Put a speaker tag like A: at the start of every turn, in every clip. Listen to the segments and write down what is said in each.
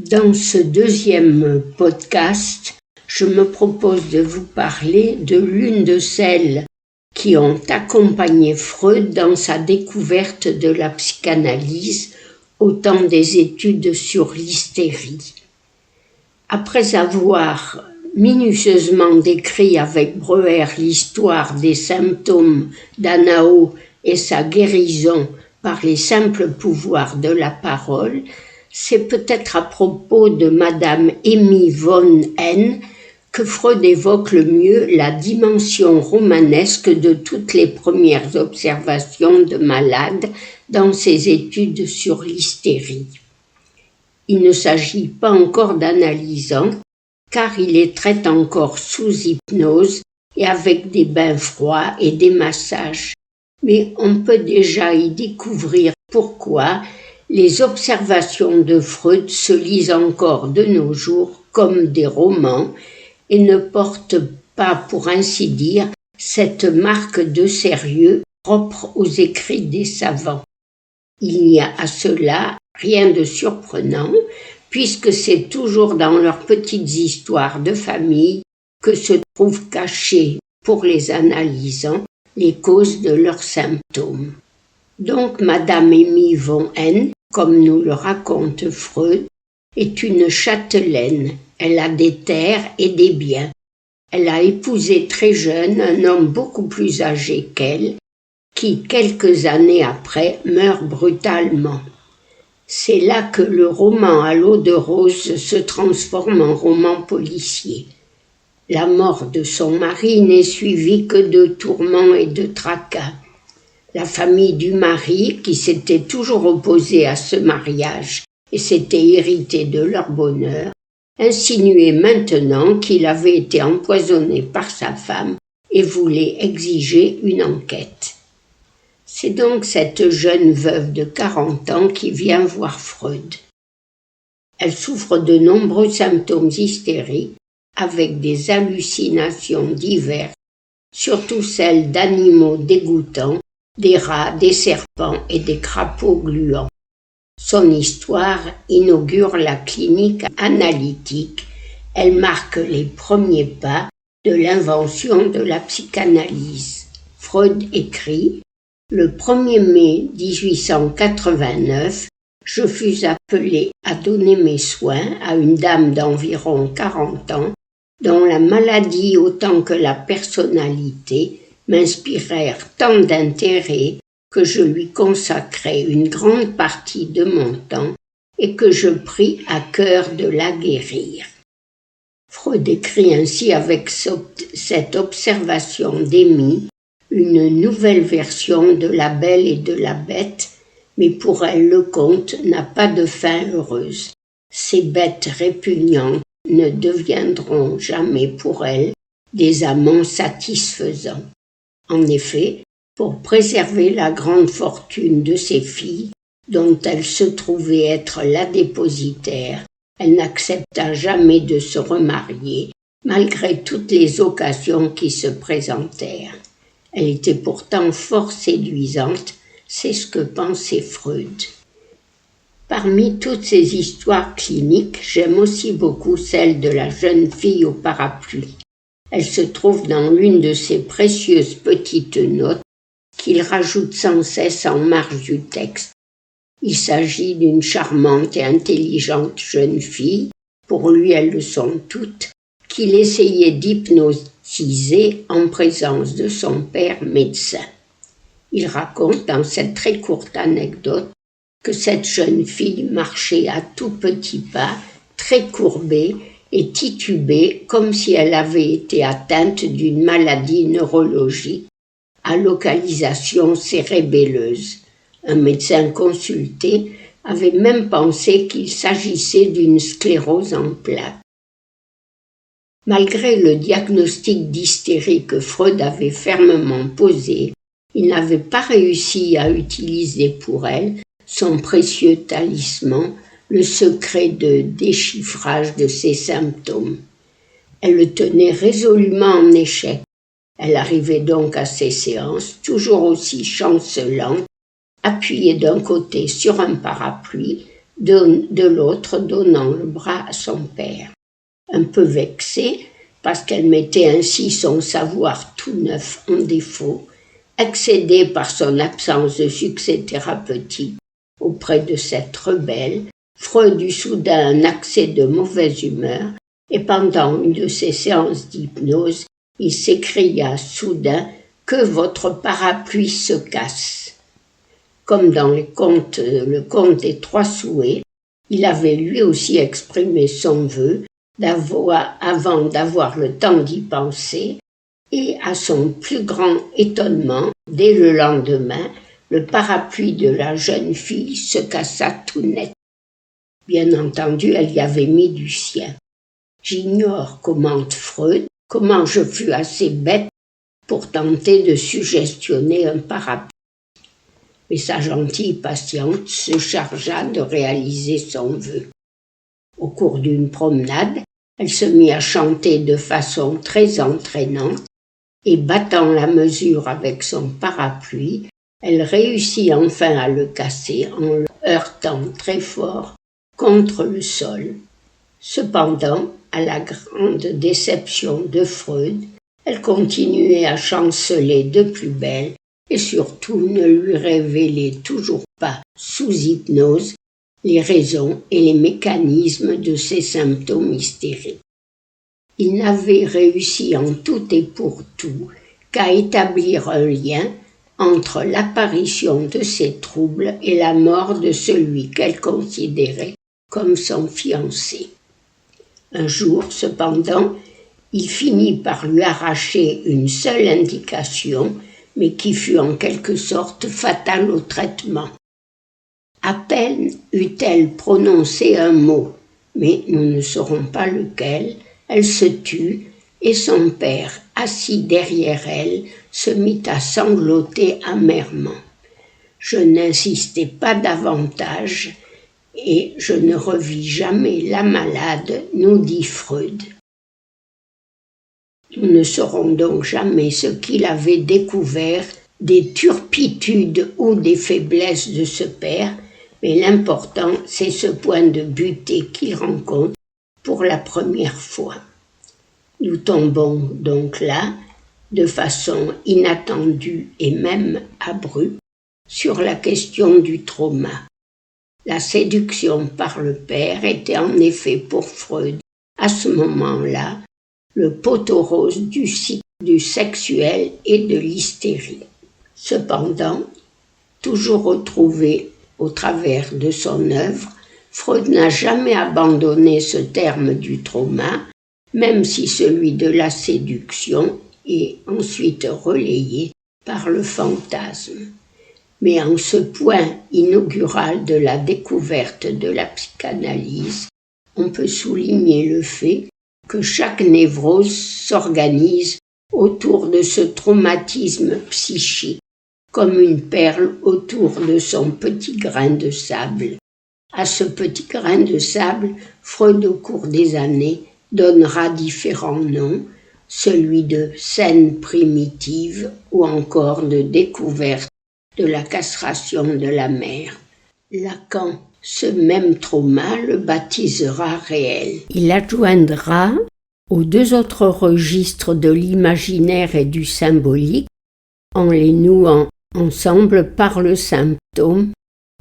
A: Dans ce deuxième podcast, je me propose de vous parler de l'une de celles qui ont accompagné Freud dans sa découverte de la psychanalyse au temps des études sur l'hystérie. Après avoir minutieusement décrit avec Breuer l'histoire des symptômes d'Anao et sa guérison par les simples pouvoirs de la parole, c'est peut-être à propos de Madame Emmy von N que Freud évoque le mieux la dimension romanesque de toutes les premières observations de malades dans ses études sur l'hystérie. Il ne s'agit pas encore d'analysant, car il les traite encore sous hypnose et avec des bains froids et des massages. Mais on peut déjà y découvrir pourquoi les observations de Freud se lisent encore de nos jours comme des romans et ne portent pas, pour ainsi dire, cette marque de sérieux propre aux écrits des savants. Il n'y a à cela rien de surprenant, puisque c'est toujours dans leurs petites histoires de famille que se trouvent cachées, pour les analysants, les causes de leurs symptômes. Donc Madame Emmy von N, comme nous le raconte Freud, est une châtelaine. Elle a des terres et des biens. Elle a épousé très jeune un homme beaucoup plus âgé qu'elle, qui, quelques années après, meurt brutalement. C'est là que le roman à l'eau de rose se transforme en roman policier. La mort de son mari n'est suivie que de tourments et de tracas. La famille du mari, qui s'était toujours opposée à ce mariage et s'était héritée de leur bonheur, insinuait maintenant qu'il avait été empoisonné par sa femme et voulait exiger une enquête. C'est donc cette jeune veuve de 40 ans qui vient voir Freud. Elle souffre de nombreux symptômes hystériques avec des hallucinations diverses, surtout celles d'animaux dégoûtants, des rats, des serpents et des crapauds gluants. Son histoire inaugure la clinique analytique. Elle marque les premiers pas de l'invention de la psychanalyse. Freud écrit « Le 1er mai 1889, je fus appelé à donner mes soins à une dame d'environ 40 ans, dont la maladie autant que la personnalité m'inspirèrent tant d'intérêt que je lui consacrai une grande partie de mon temps et que je pris à cœur de la guérir. » Freud écrit ainsi avec cette observation d'Emmy une nouvelle version de La Belle et de la Bête, mais pour elle le conte n'a pas de fin heureuse. Ces bêtes répugnantes ne deviendront jamais pour elle des amants satisfaisants. En effet, pour préserver la grande fortune de ses filles, dont elle se trouvait être la dépositaire, elle n'accepta jamais de se remarier, malgré toutes les occasions qui se présentèrent. Elle était pourtant fort séduisante, c'est ce que pensait Freud. Parmi toutes ces histoires cliniques, j'aime aussi beaucoup celle de la jeune fille au parapluie. Elle se trouve dans l'une de ces précieuses petites notes qu'il rajoute sans cesse en marge du texte. Il s'agit d'une charmante et intelligente jeune fille, pour lui elles le sont toutes, qu'il essayait d'hypnotiser en présence de son père médecin. Il raconte dans cette très courte anecdote que cette jeune fille marchait à tout petits pas, très courbée et titubée comme si elle avait été atteinte d'une maladie neurologique à localisation cérébelleuse. Un médecin consulté avait même pensé qu'il s'agissait d'une sclérose en plaques. Malgré le diagnostic d'hystérie que Freud avait fermement posé, il n'avait pas réussi à utiliser pour elle son précieux talisman, le secret de déchiffrage de ses symptômes. Elle le tenait résolument en échec. Elle arrivait donc à ses séances, toujours aussi chancelante, appuyée d'un côté sur un parapluie, de l'autre donnant le bras à son père. Un peu vexée, parce qu'elle mettait ainsi son savoir tout neuf en défaut, excédée par son absence de succès thérapeutique auprès de cette rebelle, Freud eut soudain un accès de mauvaise humeur, et pendant une de ses séances d'hypnose, il s'écria soudain que votre parapluie se casse. Comme dans le conte des trois souhaits, il avait lui aussi exprimé son vœu avant d'avoir le temps d'y penser, et à son plus grand étonnement, dès le lendemain, le parapluie de la jeune fille se cassa tout net. Bien entendu, elle y avait mis du sien. J'ignore, commente Freud, comment je fus assez bête pour tenter de suggestionner un parapluie. Mais sa gentille patiente se chargea de réaliser son vœu. Au cours d'une promenade, elle se mit à chanter de façon très entraînante et battant la mesure avec son parapluie, elle réussit enfin à le casser en le heurtant très fort contre le sol. Cependant, à la grande déception de Freud, elle continuait à chanceler de plus belle et surtout ne lui révélait toujours pas, sous hypnose, les raisons et les mécanismes de ses symptômes hystériques. Il n'avait réussi en tout et pour tout qu'à établir un lien entre l'apparition de ces troubles et la mort de celui qu'elle considérait comme son fiancé. Un jour, cependant, il finit par lui arracher une seule indication, mais qui fut en quelque sorte fatale au traitement. À peine eut-elle prononcé un mot, mais nous ne saurons pas lequel, elle se tut, et son père, assis derrière elle, se mit à sangloter amèrement. Je n'insistai pas davantage, et je ne revis jamais la malade, nous dit Freud. Nous ne saurons donc jamais ce qu'il avait découvert des turpitudes ou des faiblesses de ce père, mais l'important, c'est ce point de butée qu'il rencontre pour la première fois. Nous tombons donc là, de façon inattendue et même abrupte, sur la question du trauma. La séduction par le père était en effet pour Freud, à ce moment-là, le poteau rose du sexuel et de l'hystérie. Cependant, toujours retrouvé au travers de son œuvre, Freud n'a jamais abandonné ce terme du trauma, même si celui de la séduction est ensuite relayé par le fantasme. Mais en ce point inaugural de la découverte de la psychanalyse, on peut souligner le fait que chaque névrose s'organise autour de ce traumatisme psychique, comme une perle autour de son petit grain de sable. À ce petit grain de sable, Freud, au cours des années, donnera différents noms, celui de scène primitive ou encore de découverte de la castration de la mère. Lacan, ce même trauma, le baptisera réel. Il adjoindra aux deux autres registres de l'imaginaire et du symbolique, en les nouant ensemble par le symptôme,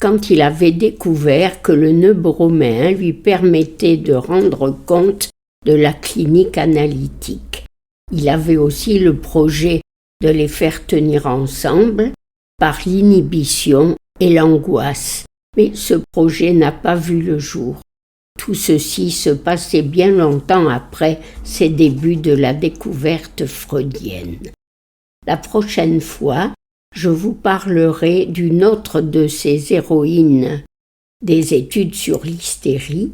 A: quand il avait découvert que le nœud broméen lui permettait de rendre compte de la clinique analytique. Il avait aussi le projet de les faire tenir ensemble par l'inhibition et l'angoisse, mais ce projet n'a pas vu le jour. Tout ceci se passait bien longtemps après ses débuts de la découverte freudienne. La prochaine fois, je vous parlerai d'une autre de ces héroïnes des études sur l'hystérie.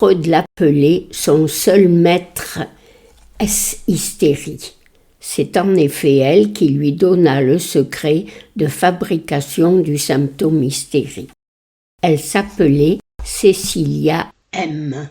A: Freud l'appelait son seul maître hystérie. C'est en effet elle qui lui donna le secret de fabrication du symptôme hystérique. Elle s'appelait Cécilia M.